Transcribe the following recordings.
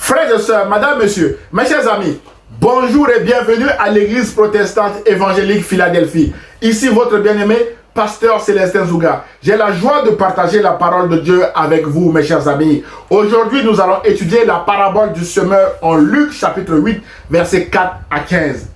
Frères et sœurs, madame, monsieur, mes chers amis, bonjour et bienvenue à l'église protestante évangélique Philadelphie. Ici votre bien-aimé, pasteur Célestin Zouga. J'ai la joie de partager la parole de Dieu avec vous, mes chers amis. Aujourd'hui, nous allons étudier la parabole du semeur en Luc chapitre 8, versets 4 à 15.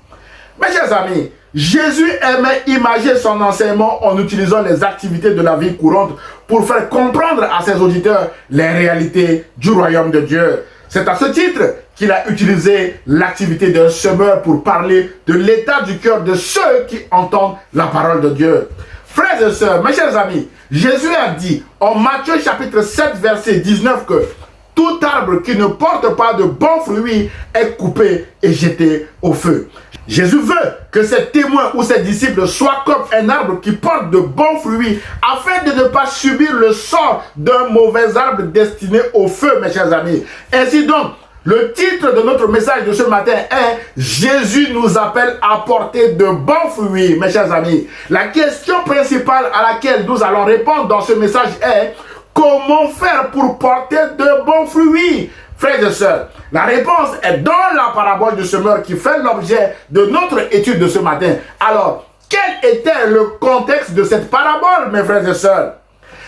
Mes chers amis, Jésus aimait imager son enseignement en utilisant les activités de la vie courante pour faire comprendre à ses auditeurs les réalités du royaume de Dieu. C'est à ce titre qu'il a utilisé l'activité d'un semeur pour parler de l'état du cœur de ceux qui entendent la parole de Dieu. Frères et sœurs, mes chers amis, Jésus a dit en Matthieu chapitre 7 verset 19 que tout arbre qui ne porte pas de bons fruits est coupé et jeté au feu. Jésus veut que ses témoins ou ses disciples soient comme un arbre qui porte de bons fruits afin de ne pas subir le sort d'un mauvais arbre destiné au feu, mes chers amis. Ainsi donc, le titre de notre message de ce matin est « Jésus nous appelle à porter de bons fruits », mes chers amis. La question principale à laquelle nous allons répondre dans ce message est « Comment faire pour porter de bons fruits ?» Frères et sœurs, la réponse est dans la parabole du semeur qui fait l'objet de notre étude de ce matin. Alors, quel était le contexte de cette parabole, mes frères et sœurs?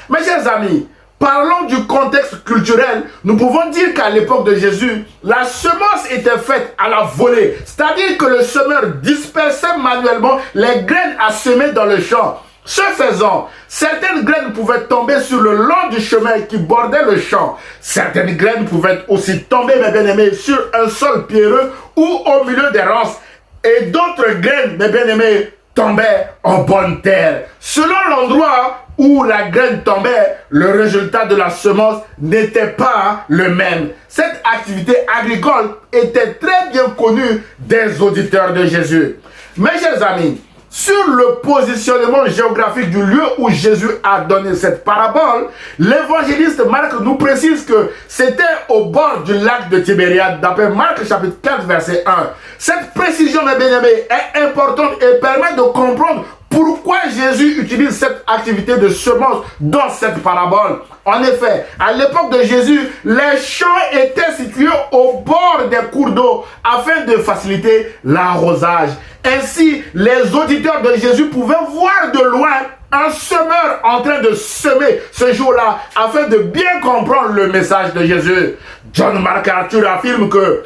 Mes chers amis, parlons du contexte culturel. Nous pouvons dire qu'à l'époque de Jésus, la semence était faite à la volée. C'est-à-dire que le semeur dispersait manuellement les graines à semer dans le champ. Ce faisant, certaines graines pouvaient tomber sur le long du chemin qui bordait le champ. Certaines graines pouvaient aussi tomber, mes bien-aimés, sur un sol pierreux ou au milieu des ronces. Et d'autres graines, mes bien-aimés, tombaient en bonne terre. Selon l'endroit où la graine tombait, le résultat de la semence n'était pas le même. Cette activité agricole était très bien connue des auditeurs de Jésus. Mes chers amis, sur le positionnement géographique du lieu où Jésus a donné cette parabole, l'évangéliste Marc nous précise que c'était au bord du lac de Tibériade, d'après Marc chapitre 4 verset 1. Cette précision, mes bien-aimés, est importante et permet de comprendre pourquoi Jésus utilise cette activité de semence dans cette parabole. En effet, à l'époque de Jésus, les champs étaient situés au bord des cours d'eau afin de faciliter l'arrosage. Ainsi, les auditeurs de Jésus pouvaient voir de loin un semeur en train de semer ce jour-là afin de bien comprendre le message de Jésus. John MacArthur affirme que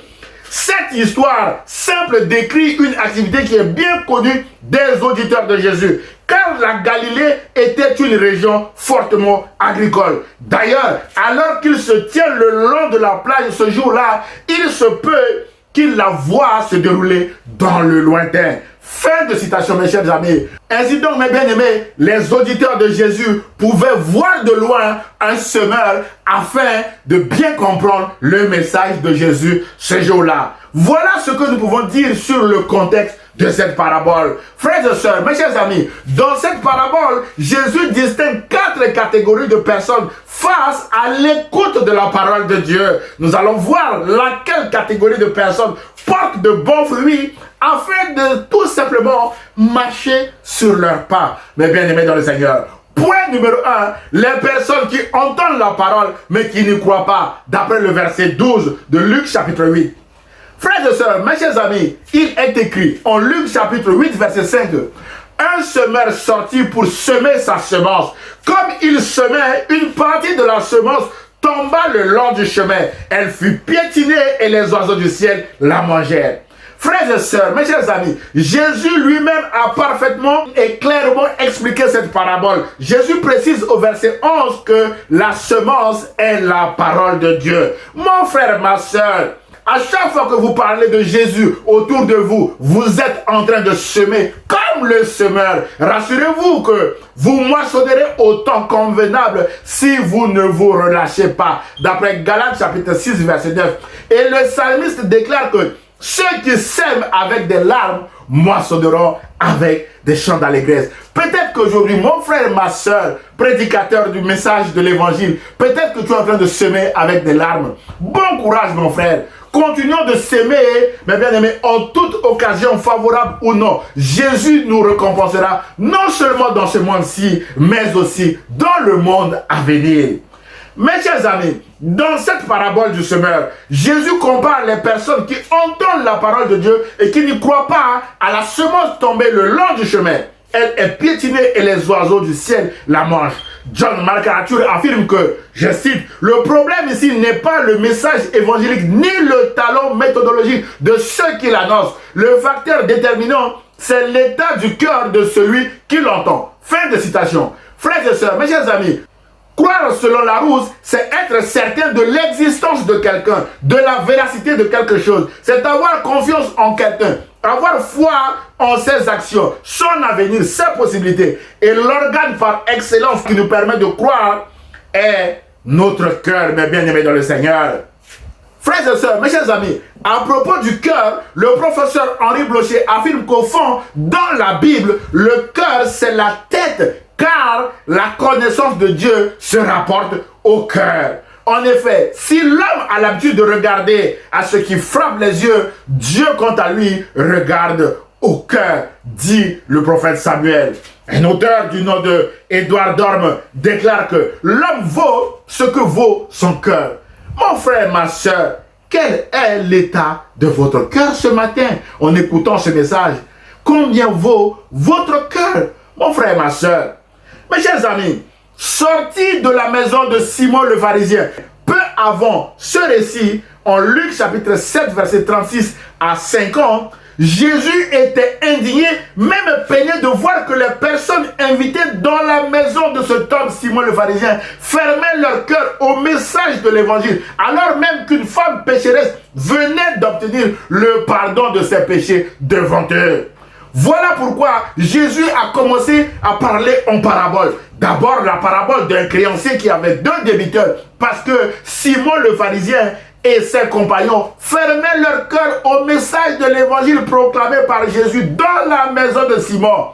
cette histoire simple décrit une activité qui est bien connue des auditeurs de Jésus, car la Galilée était une région fortement agricole. D'ailleurs, alors qu'ils se tiennent le long de la plage ce jour-là, il se peut qu'ils la voient se dérouler dans le lointain. Fin de citation, mes chers amis. Ainsi donc, mes bien-aimés, les auditeurs de Jésus pouvaient voir de loin un semeur afin de bien comprendre le message de Jésus ce jour-là. Voilà ce que nous pouvons dire sur le contexte de cette parabole. Frères et sœurs, mes chers amis, dans cette parabole, Jésus distingue 4 catégories de personnes face à l'écoute de la parole de Dieu. Nous allons voir laquelle catégorie de personnes porte de bons fruits afin de tout simplement marcher sur leurs pas, mes bien-aimés dans le Seigneur. Point numéro 1, les personnes qui entendent la parole mais qui n'y croient pas, d'après le verset 12 de Luc chapitre 8. Frères et sœurs, mes chers amis, il est écrit en Luc chapitre 8 verset 5 un semeur sortit pour semer sa semence. Comme il semait, une partie de la semence tomba le long du chemin. Elle fut piétinée et les oiseaux du ciel la mangèrent. Frères et sœurs, mes chers amis, Jésus lui-même a parfaitement et clairement expliqué cette parabole. Jésus précise au verset 11 que la semence est la parole de Dieu. Mon frère, ma sœur, à chaque fois que vous parlez de Jésus autour de vous, vous êtes en train de semer comme le semeur. Rassurez-vous que vous moissonnerez au temps convenable si vous ne vous relâchez pas. D'après Galates chapitre 6 verset 9. Et le psalmiste déclare que ceux qui sèment avec des larmes moissonneront avec des chants d'allégresse. Peut-être qu'aujourd'hui, mon frère, ma soeur, prédicateur du message de l'évangile, peut-être que tu es en train de semer avec des larmes. Bon courage, mon frère. Continuons de s'aimer, mes bien-aimés, en toute occasion, favorable ou non. Jésus nous récompensera non seulement dans ce monde-ci, mais aussi dans le monde à venir. Mes chers amis, dans cette parabole du semeur, Jésus compare les personnes qui entendent la parole de Dieu et qui n'y croient pas à la semence tombée le long du chemin. Elle est piétinée et les oiseaux du ciel la mangent. John MacArthur affirme que, je cite, le problème ici n'est pas le message évangélique ni le talent méthodologique de ceux qui l'annoncent. Le facteur déterminant, c'est l'état du cœur de celui qui l'entend. Fin de citation. Frères et sœurs, mes chers amis, croire selon Larousse, c'est être certain de l'existence de quelqu'un, de la véracité de quelque chose. C'est avoir confiance en quelqu'un, avoir foi en ses actions, son avenir, ses possibilités. Et l'organe par excellence qui nous permet de croire est notre cœur, mes bien-aimés dans le Seigneur. Frères et sœurs, mes chers amis, à propos du cœur, le professeur Henri Blocher affirme qu'au fond, dans la Bible, le cœur, c'est la tête, car la connaissance de Dieu se rapporte au cœur. En effet, si l'homme a l'habitude de regarder à ce qui frappe les yeux, Dieu, quant à lui, regarde au cœur, dit le prophète Samuel. Un auteur du nom de Édouard Dorme déclare que l'homme vaut ce que vaut son cœur. Mon frère, ma soeur, quel est l'état de votre cœur ce matin en écoutant ce message? Combien vaut votre cœur, mon frère, ma soeur? Mes chers amis, sorti de la maison de Simon le pharisien, peu avant ce récit, en Luc chapitre 7, verset 36 à 50, Jésus était indigné, même peiné de voir que les personnes invitées dans la maison de cet homme, Simon le pharisien, fermaient leur cœur au message de l'évangile, alors même qu'une femme pécheresse venait d'obtenir le pardon de ses péchés devant eux. Voilà pourquoi Jésus a commencé à parler en parabole. D'abord, la parabole d'un créancier qui avait 2 débiteurs, parce que Simon le pharisien et ses compagnons fermaient leur cœur au message de l'évangile proclamé par Jésus dans la maison de Simon.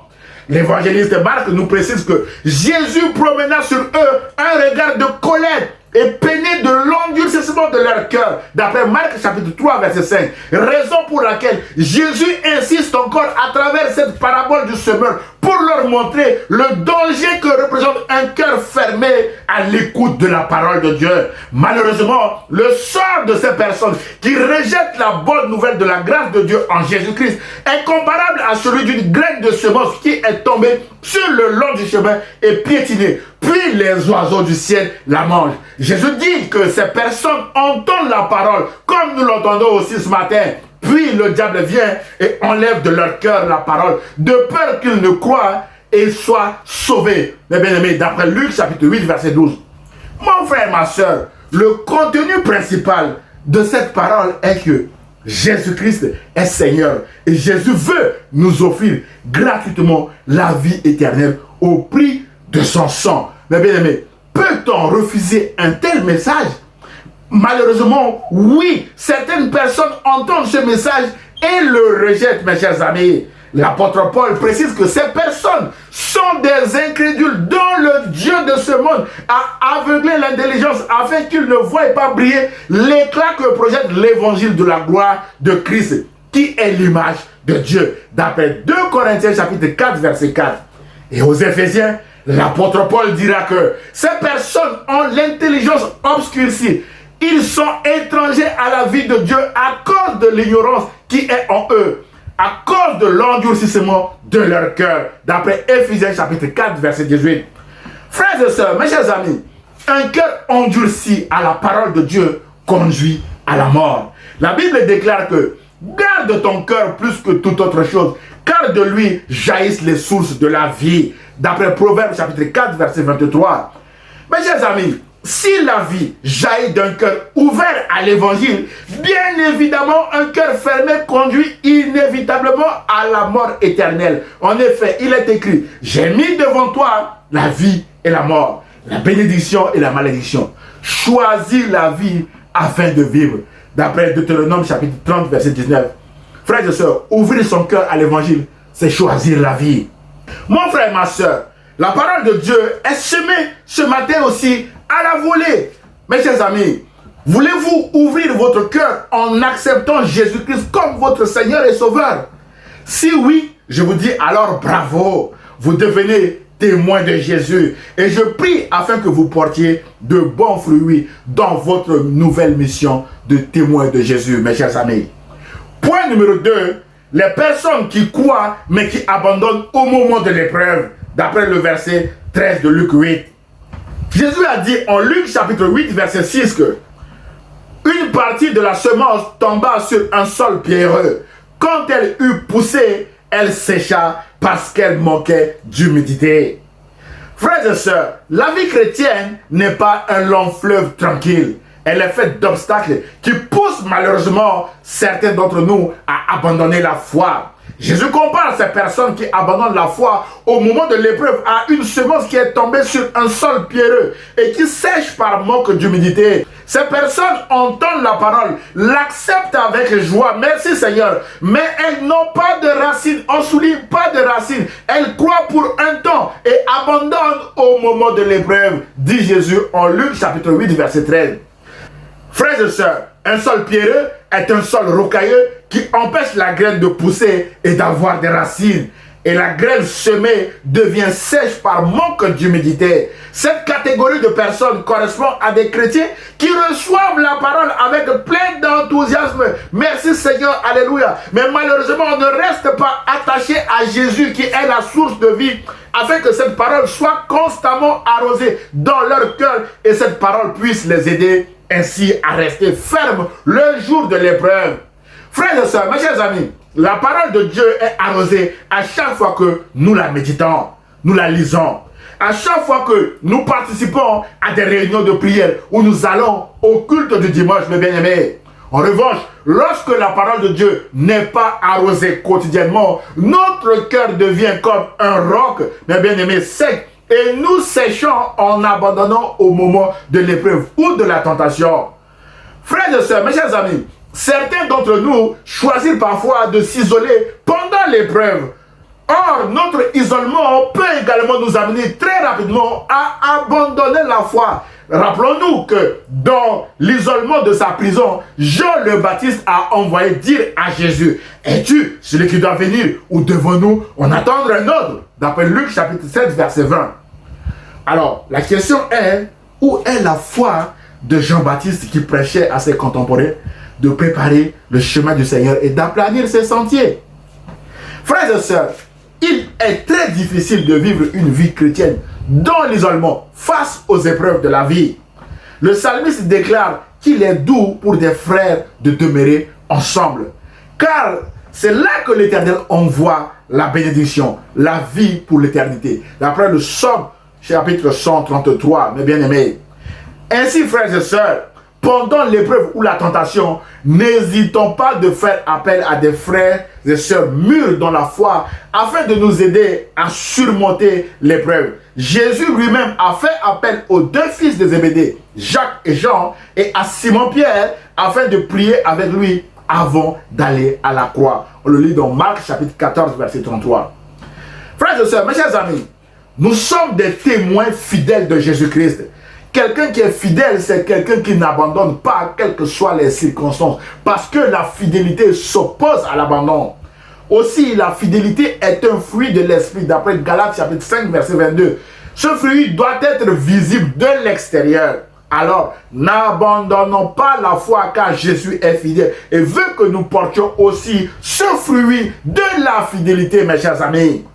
L'évangéliste Marc nous précise que Jésus promena sur eux un regard de colère et peiné de l'endurcissement de leur cœur, d'après Marc chapitre 3 verset 5. Raison pour laquelle Jésus insiste encore à travers cette parabole du semeur pour leur montrer le danger que représente un cœur fermé à l'écoute de la parole de Dieu. Malheureusement, le sort de ces personnes qui rejettent la bonne nouvelle de la grâce de Dieu en Jésus-Christ est comparable à celui d'une graine de semence qui est tombée sur le long du chemin et piétinée. Puis les oiseaux du ciel la mangent. Jésus dit que ces personnes entendent la parole, comme nous l'entendons aussi ce matin. Puis le diable vient et enlève de leur cœur la parole, de peur qu'ils ne croient et soient sauvés. Mes bien-aimés, d'après Luc chapitre 8, verset 12. Mon frère, ma soeur, le contenu principal de cette parole est que Jésus-Christ est Seigneur et Jésus veut nous offrir gratuitement la vie éternelle au prix de son sang. Mais bien aimé, peut-on refuser un tel message? Malheureusement, oui, certaines personnes entendent ce message et le rejettent, mes chers amis. L'apôtre Paul précise que ces personnes sont des incrédules dont le Dieu de ce monde a aveuglé l'intelligence afin qu'ils ne voient pas briller l'éclat que projette l'évangile de la gloire de Christ, qui est l'image de Dieu, d'après 2 Corinthiens chapitre 4, verset 4. Et aux Éphésiens, l'apôtre Paul dira que ces personnes ont l'intelligence obscurcie. Ils sont étrangers à la vie de Dieu à cause de l'ignorance qui est en eux, à cause de l'endurcissement de leur cœur, d'après Éphésiens chapitre 4, verset 18. Frères et sœurs, mes chers amis, un cœur endurci à la parole de Dieu conduit à la mort. La Bible déclare que garde ton cœur plus que toute autre chose, car de lui jaillissent les sources de la vie, d'après Proverbes chapitre 4, verset 23. Mes chers amis, si la vie jaillit d'un cœur ouvert à l'évangile, bien évidemment, un cœur fermé conduit inévitablement à la mort éternelle. En effet, il est écrit, j'ai mis devant toi la vie et la mort, la bénédiction et la malédiction. Choisis la vie afin de vivre. D'après Deutéronome chapitre 30, verset 19. Frères et sœurs, ouvrir son cœur à l'évangile, c'est choisir la vie. Mon frère, ma soeur, la parole de Dieu est semée ce matin aussi à la volée. Mes chers amis, voulez-vous ouvrir votre cœur en acceptant Jésus-Christ comme votre Seigneur et Sauveur? Si oui, je vous dis alors bravo. Vous devenez témoins de Jésus. Et je prie afin que vous portiez de bons fruits dans votre nouvelle mission de témoins de Jésus, mes chers amis. Point numéro 2, les personnes qui croient mais qui abandonnent au moment de l'épreuve, d'après le verset 13 de Luc 8. Jésus a dit en Luc chapitre 8, verset 6 que une partie de la semence tomba sur un sol pierreux. Quand elle eut poussé, elle sécha parce qu'elle manquait d'humidité. Frères et sœurs, la vie chrétienne n'est pas un long fleuve tranquille. Elle est faite d'obstacles qui poussent malheureusement certains d'entre nous à abandonner la foi. Jésus compare ces personnes qui abandonnent la foi au moment de l'épreuve à une semence qui est tombée sur un sol pierreux et qui sèche par manque d'humidité. Ces personnes entendent la parole, l'acceptent avec joie, merci Seigneur, mais elles n'ont pas de racines, on souligne pas de racines. Elles croient pour un temps et abandonnent au moment de l'épreuve, dit Jésus en Luc chapitre 8 verset 13. Frères et sœurs, un sol pierreux est un sol rocailleux qui empêche la graine de pousser et d'avoir des racines. Et la graine semée devient sèche par manque d'humidité. Cette catégorie de personnes correspond à des chrétiens qui reçoivent la parole avec plein d'enthousiasme. Merci Seigneur, alléluia. Mais malheureusement, on ne reste pas attaché à Jésus qui est la source de vie, afin que cette parole soit constamment arrosée dans leur cœur et cette parole puisse les aider ainsi à rester fermes le jour de l'épreuve. Frères et sœurs, mes chers amis, la parole de Dieu est arrosée à chaque fois que nous la méditons, nous la lisons. À chaque fois que nous participons à des réunions de prière où nous allons au culte du dimanche, mes bien-aimés. En revanche, lorsque la parole de Dieu n'est pas arrosée quotidiennement, notre cœur devient comme un roc, mes bien-aimés, sec. Et nous séchons en abandonnant au moment de l'épreuve ou de la tentation. Frères et sœurs, mes chers amis, certains d'entre nous choisissent parfois de s'isoler pendant l'épreuve. Or, notre isolement peut également nous amener très rapidement à abandonner la foi. Rappelons-nous que dans l'isolement de sa prison, Jean le Baptiste a envoyé dire à Jésus, « Es-tu celui qui doit venir ou devons-nous en attendre un autre ?» D'après Luc chapitre 7, verset 20. Alors, la question est, où est la foi de Jean-Baptiste qui prêchait à ses contemporains de préparer le chemin du Seigneur et d'aplanir ses sentiers? Frères et sœurs, il est très difficile de vivre une vie chrétienne dans l'isolement face aux épreuves de la vie. Le psalmiste déclare qu'il est doux pour des frères de demeurer ensemble, car c'est là que l'Éternel envoie la bénédiction, la vie pour l'éternité. D'après le psaume chapitre 133, mes bien-aimés. Ainsi, frères et sœurs, pendant l'épreuve ou la tentation, n'hésitons pas de faire appel à des frères et sœurs mûrs dans la foi afin de nous aider à surmonter l'épreuve. Jésus lui-même a fait appel aux deux fils de Zébédée, Jacques et Jean, et à Simon-Pierre afin de prier avec lui avant d'aller à la croix. On le lit dans Marc chapitre 14, verset 33. Frères et sœurs, mes chers amis, nous sommes des témoins fidèles de Jésus-Christ. Quelqu'un qui est fidèle, c'est quelqu'un qui n'abandonne pas, quelles que soient les circonstances. Parce que la fidélité s'oppose à l'abandon. Aussi, la fidélité est un fruit de l'esprit, d'après Galates chapitre 5, verset 22. Ce fruit doit être visible de l'extérieur. Alors, n'abandonnons pas la foi car Jésus est fidèle et veut que nous portions aussi ce fruit de la fidélité, mes chers amis.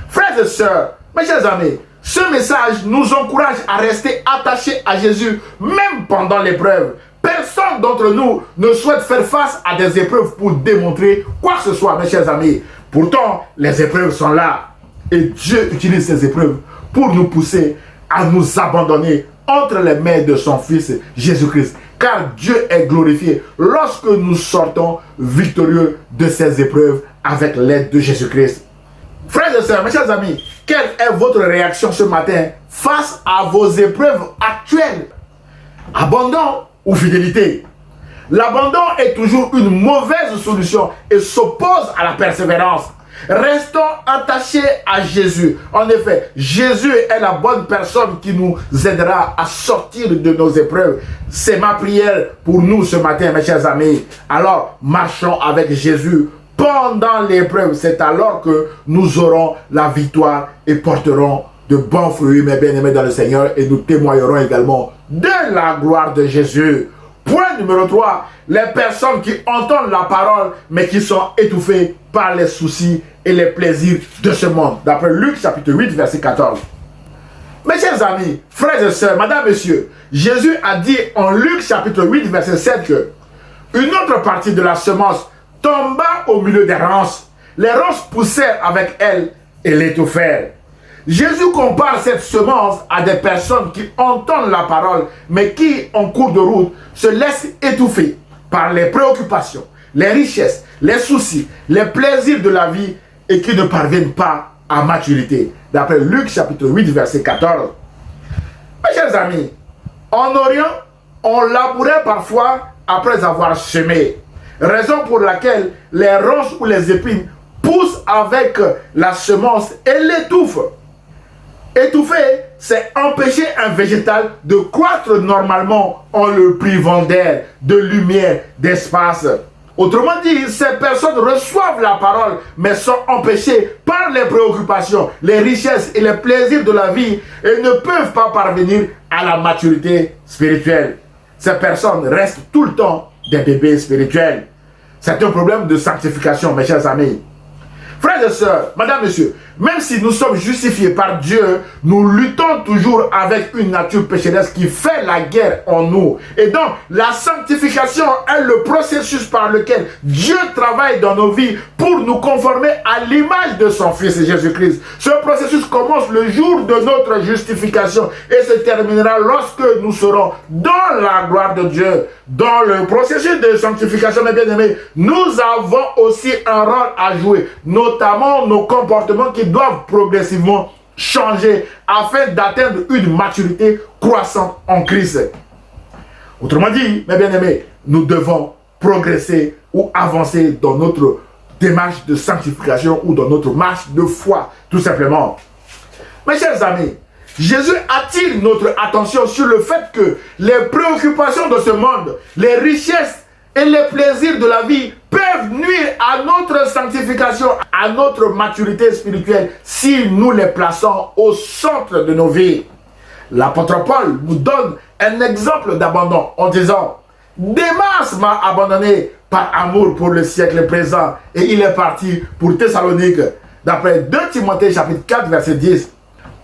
Frères et sœurs, mes chers amis, ce message nous encourage à rester attachés à Jésus, même pendant l'épreuve. Personne d'entre nous ne souhaite faire face à des épreuves pour démontrer quoi que ce soit, mes chers amis. Pourtant, les épreuves sont là. Et Dieu utilise ces épreuves pour nous pousser à nous abandonner entre les mains de son Fils Jésus-Christ. Car Dieu est glorifié lorsque nous sortons victorieux de ces épreuves avec l'aide de Jésus-Christ. Frères et sœurs, mes chers amis, quelle est votre réaction ce matin face à vos épreuves actuelles? Abandon ou fidélité? L'abandon est toujours une mauvaise solution et s'oppose à la persévérance. Restons attachés à Jésus. En effet, Jésus est la bonne personne qui nous aidera à sortir de nos épreuves. C'est ma prière pour nous ce matin, mes chers amis. Alors, marchons avec Jésus pendant l'épreuve. C'est alors que nous aurons la victoire et porterons de bons fruits, mes bien-aimés dans le Seigneur, et nous témoignerons également de la gloire de Jésus. Point numéro 3, les personnes qui entendent la parole, mais qui sont étouffées par les soucis et les plaisirs de ce monde. D'après Luc chapitre 8, verset 14. Mes chers amis, frères et sœurs, madame, messieurs, Jésus a dit en Luc chapitre 8, verset 7 que une autre partie de la semence tomba au milieu des ronces. Les ronces poussèrent avec elle et l'étouffèrent. Jésus compare cette semence à des personnes qui entendent la parole, mais qui, en cours de route, se laissent étouffer par les préoccupations, les richesses, les soucis, les plaisirs de la vie et qui ne parviennent pas à maturité. D'après Luc chapitre 8, verset 14. Mes chers amis, en Orient, on labourait parfois après avoir semé. Raison pour laquelle les ronces ou les épines poussent avec la semence et l'étouffent. Étouffer, c'est empêcher un végétal de croître normalement en le privant d'air, de lumière, d'espace. Autrement dit, ces personnes reçoivent la parole, mais sont empêchées par les préoccupations, les richesses et les plaisirs de la vie et ne peuvent pas parvenir à la maturité spirituelle. Ces personnes restent tout le temps des bébés spirituels. C'est un problème de sanctification, mes chers amis. Frères et sœurs, madame, monsieur, même si nous sommes justifiés par Dieu, nous luttons toujours avec une nature pécheresse qui fait la guerre en nous. Et donc, la sanctification est le processus par lequel Dieu travaille dans nos vies pour nous conformer à l'image de son Fils Jésus-Christ. Ce processus commence le jour de notre justification et se terminera lorsque nous serons dans la gloire de Dieu. Dans le processus de sanctification, mes bien-aimés, nous avons aussi un rôle à jouer, notamment nos comportements qui doivent progressivement changer afin d'atteindre une maturité croissante en Christ. Autrement dit, mes bien-aimés, nous devons progresser ou avancer dans notre démarche de sanctification ou dans notre marche de foi, tout simplement. Mes chers amis, Jésus attire notre attention sur le fait que les préoccupations de ce monde, les richesses et les plaisirs de la vie peuvent nuire à notre sanctification, à notre maturité spirituelle si nous les plaçons au centre de nos vies. L'apôtre Paul nous donne un exemple d'abandon en disant « Démas m'a abandonné par amour pour le siècle présent et il est parti pour Thessalonique. » D'après 2 Timothée chapitre 4 verset 10.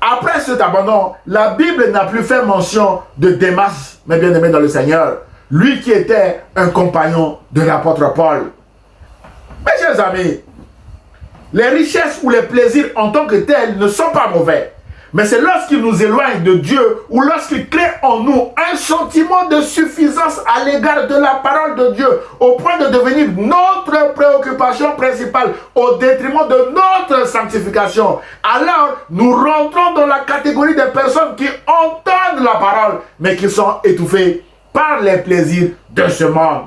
Après cet abandon, la Bible n'a plus fait mention de Démas, mes bien-aimés dans le Seigneur, lui qui était un compagnon de l'apôtre Paul. Mes chers amis, les richesses ou les plaisirs en tant que tels ne sont pas mauvais. Mais c'est lorsqu'ils nous éloignent de Dieu ou lorsqu'ils créent en nous un sentiment de suffisance à l'égard de la parole de Dieu au point de devenir notre préoccupation principale au détriment de notre sanctification. Alors, nous rentrons dans la catégorie des personnes qui entendent la parole mais qui sont étouffées par les plaisirs de ce monde.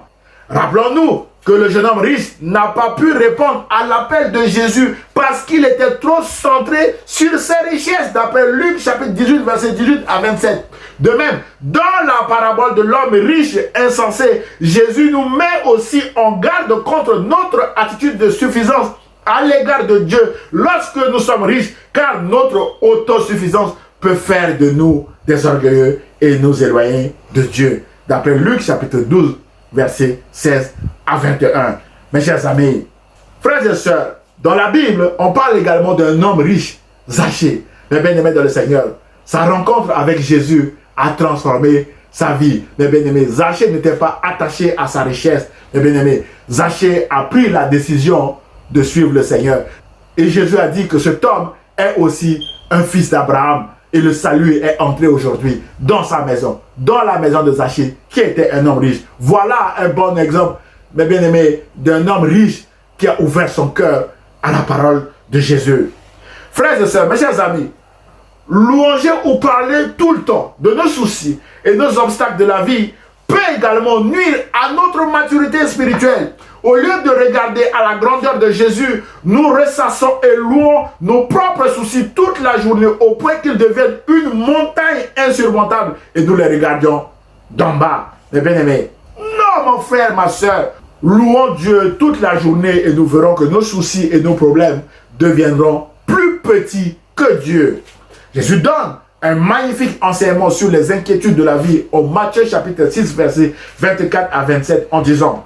Rappelons-nous que le jeune homme riche n'a pas pu répondre à l'appel de Jésus parce qu'il était trop centré sur ses richesses, d'après Luc chapitre 18, verset 18 à 27. De même, dans la parabole de l'homme riche insensé, Jésus nous met aussi en garde contre notre attitude de suffisance à l'égard de Dieu lorsque nous sommes riches, car notre autosuffisance peut faire de nous des orgueilleux et nous éloigner de Dieu. D'après Luc chapitre 12, verset 16 à 21. Mes chers amis, frères et sœurs, dans la Bible, on parle également d'un homme riche, Zachée, mes bien-aimés dans le Seigneur. Sa rencontre avec Jésus a transformé sa vie. Mes bien-aimés, Zachée n'était pas attaché à sa richesse. Mes bien-aimés, Zachée a pris la décision de suivre le Seigneur. Et Jésus a dit que cet homme est aussi un fils d'Abraham. Et le salut est entré aujourd'hui dans sa maison, dans la maison de Zachée, qui était un homme riche. Voilà un bon exemple, mes bien-aimés, d'un homme riche qui a ouvert son cœur à la parole de Jésus. Frères et sœurs, mes chers amis, louanger ou parler tout le temps de nos soucis et nos obstacles de la vie peut également nuire à notre maturité spirituelle. Au lieu de regarder à la grandeur de Jésus, nous ressassons et louons nos propres soucis toute la journée au point qu'ils deviennent une montagne insurmontable et nous les regardions d'en bas. Mes bien-aimés, non mon frère, ma soeur, louons Dieu toute la journée et nous verrons que nos soucis et nos problèmes deviendront plus petits que Dieu. Jésus donne un magnifique enseignement sur les inquiétudes de la vie au Matthieu chapitre 6, versets 24 à 27 en disant: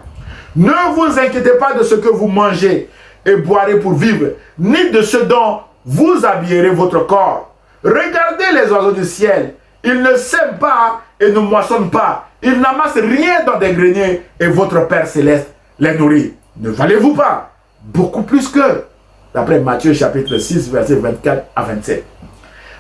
ne vous inquiétez pas de ce que vous mangez et boirez pour vivre, ni de ce dont vous habillerez votre corps. Regardez les oiseaux du ciel, ils ne sèment pas et ne moissonnent pas, ils n'amassent rien dans des greniers et votre Père céleste les nourrit. Ne valez-vous pas beaucoup plus qu'eux? D'après Matthieu chapitre 6, versets 24 à 27.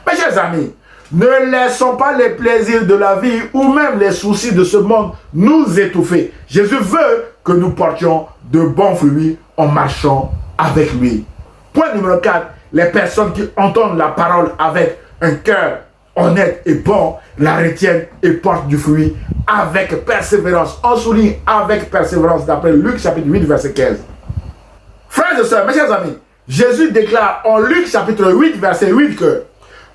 Mes chers amis, ne laissons pas les plaisirs de la vie ou même les soucis de ce monde nous étouffer. Jésus veut que nous portions de bons fruits en marchant avec lui. Point numéro 4, les personnes qui entendent la parole avec un cœur honnête et bon, la retiennent et portent du fruit avec persévérance. On souligne avec persévérance d'après Luc chapitre 8, verset 15. Frères et sœurs, mes chers amis, Jésus déclare en Luc chapitre 8, verset 8 que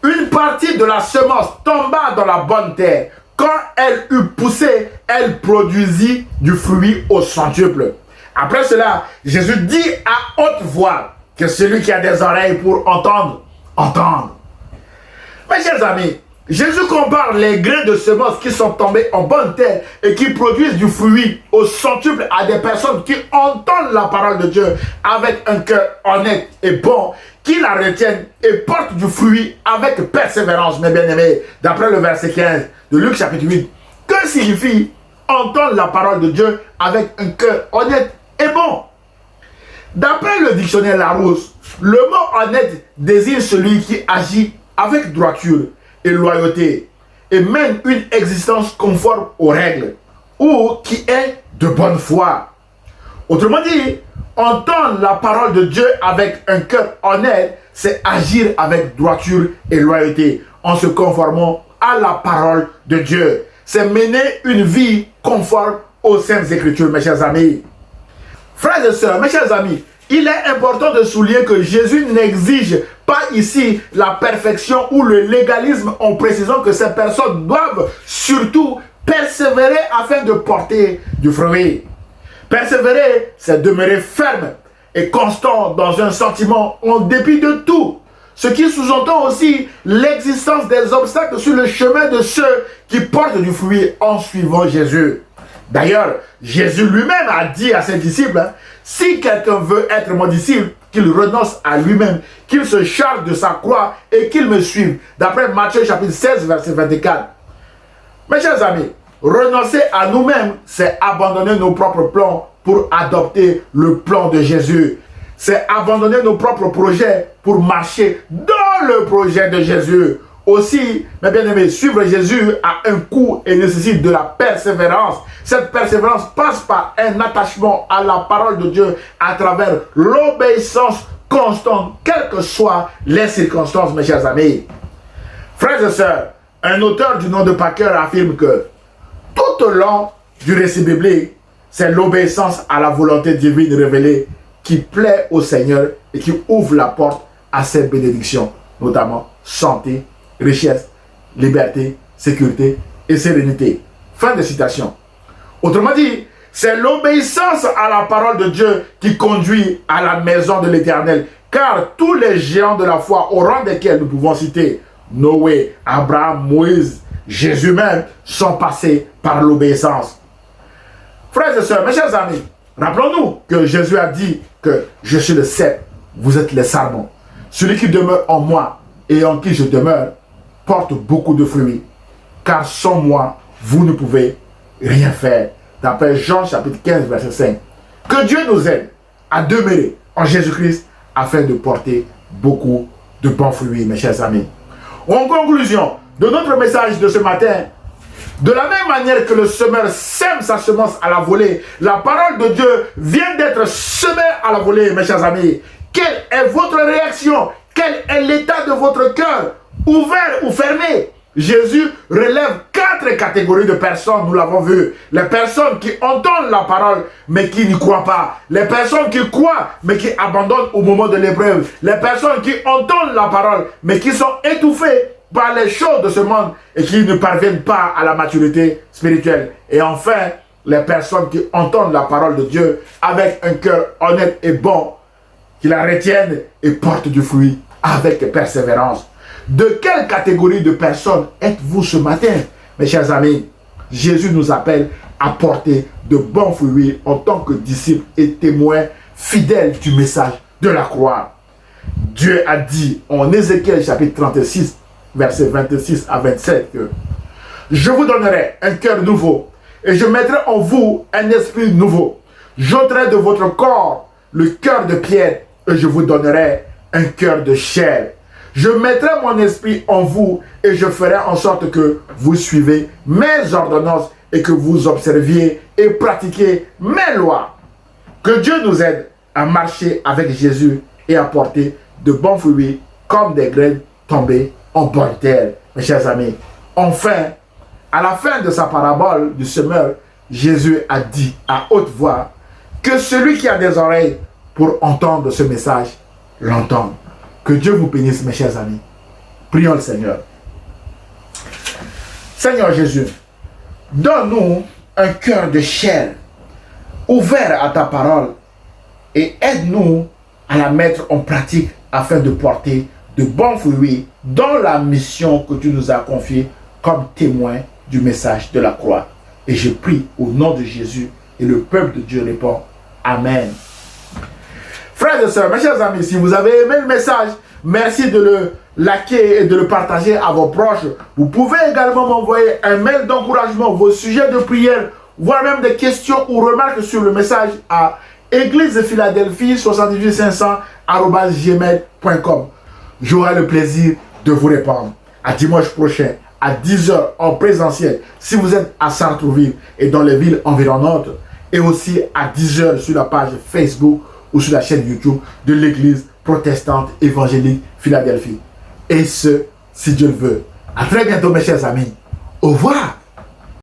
une partie de la semence tomba dans la bonne terre. Quand elle eut poussé, elle produisit du fruit au centuple. Après cela, Jésus dit à haute voix que celui qui a des oreilles pour entendre, entende. Mes chers amis, Jésus compare les grains de semences qui sont tombés en bonne terre et qui produisent du fruit au centuple à des personnes qui entendent la parole de Dieu avec un cœur honnête et bon, qui la retiennent et portent du fruit avec persévérance, mes bien-aimés, d'après le verset 15 de Luc chapitre 8. Que signifie entendre la parole de Dieu avec un cœur honnête et bon? D'après le dictionnaire Larousse, le mot honnête désigne celui qui agit avec droiture et loyauté et mène une existence conforme aux règles ou qui est de bonne foi. Autrement dit, entendre la parole de Dieu avec un cœur honnête, c'est agir avec droiture et loyauté en se conformant à la parole de Dieu. C'est mener une vie conforme aux Saintes Écritures, mes chers amis. Frères et sœurs, mes chers amis, il est important de souligner que Jésus n'exige pas ici la perfection ou le légalisme en précisant que ces personnes doivent surtout persévérer afin de porter du fruit. Persévérer, c'est demeurer ferme et constant dans un sentiment en dépit de tout. Ce qui sous-entend aussi l'existence des obstacles sur le chemin de ceux qui portent du fruit en suivant Jésus. D'ailleurs, Jésus lui-même a dit à ses disciples, si quelqu'un veut être mon disciple, qu'il renonce à lui-même, qu'il se charge de sa croix et qu'il me suive. D'après Matthieu chapitre 16, verset 24. Mes chers amis, renoncer à nous-mêmes, c'est abandonner nos propres plans pour adopter le plan de Jésus. C'est abandonner nos propres projets pour marcher dans le projet de Jésus. Aussi, mes bien-aimés, suivre Jésus a un coût et nécessite de la persévérance. Cette persévérance passe par un attachement à la parole de Dieu à travers l'obéissance constante, quelles que soient les circonstances, mes chers amis. Frères et sœurs, un auteur du nom de Packer affirme que tout au long du récit biblique, c'est l'obéissance à la volonté divine révélée qui plaît au Seigneur et qui ouvre la porte à ses bénédictions, notamment santé, richesse, liberté, sécurité et sérénité. Fin de citation. Autrement dit, c'est l'obéissance à la parole de Dieu qui conduit à la maison de l'Éternel. Car tous les géants de la foi, au rang desquels nous pouvons citer Noé, Abraham, Moïse, Jésus même, sont passés par l'obéissance. Frères et sœurs, mes chers amis, rappelons-nous que Jésus a dit que je suis le cep, vous êtes les sarments. Celui qui demeure en moi et en qui je demeure porte beaucoup de fruits. Car sans moi, vous ne pouvez rien faire. D'après Jean chapitre 15, verset 5. Que Dieu nous aide à demeurer en Jésus-Christ afin de porter beaucoup de bons fruits, mes chers amis. En conclusion de notre message de ce matin, de la même manière que le semeur sème sa semence à la volée, la parole de Dieu vient d'être semée à la volée, mes chers amis. Quelle est votre réaction? Quel est l'état de votre cœur? Ouvert ou fermé? Jésus relève 4 catégories de personnes, nous l'avons vu. Les personnes qui entendent la parole, mais qui n'y croient pas. Les personnes qui croient, mais qui abandonnent au moment de l'épreuve. Les personnes qui entendent la parole, mais qui sont étouffées par les choses de ce monde et qui ne parviennent pas à la maturité spirituelle. Et enfin, les personnes qui entendent la parole de Dieu avec un cœur honnête et bon, qui la retiennent et portent du fruit avec persévérance. De quelle catégorie de personnes êtes-vous ce matin, mes chers amis? Jésus nous appelle à porter de bons fruits en tant que disciples et témoins fidèles du message de la croix. Dieu a dit en Ézéchiel chapitre 36, versets 26 à 27 que je vous donnerai un cœur nouveau et je mettrai en vous un esprit nouveau. J'ôterai de votre corps le cœur de pierre et je vous donnerai un cœur de chair. Je mettrai mon esprit en vous et je ferai en sorte que vous suivez mes ordonnances et que vous observiez et pratiquiez mes lois. Que Dieu nous aide à marcher avec Jésus et à porter de bons fruits comme des graines tombées en bonne terre. Mes chers amis, enfin, à la fin de sa parabole du semeur, Jésus a dit à haute voix que celui qui a des oreilles pour entendre ce message l'entende. Que Dieu vous bénisse, mes chers amis. Prions le Seigneur. Seigneur Jésus, donne-nous un cœur de chair ouvert à ta parole et aide-nous à la mettre en pratique afin de porter de bons fruits dans la mission que tu nous as confiée comme témoin du message de la croix. Et je prie au nom de Jésus et le peuple de Dieu répond Amen. Frères et sœurs, mes chers amis, si vous avez aimé le message, merci de le liker et de le partager à vos proches. Vous pouvez également m'envoyer un mail d'encouragement, vos sujets de prière, voire même des questions ou remarques sur le message à église de Philadelphie 785@gmail.com. J'aurai le plaisir de vous répondre. À dimanche prochain, à 10 h en présentiel, si vous êtes à Sartrouville et dans les villes environnantes, et aussi à 10 h sur la page Facebook ou sur la chaîne YouTube de l'église protestante évangélique Philadelphie. Et ce, si Dieu le veut. À très bientôt, mes chers amis. Au revoir.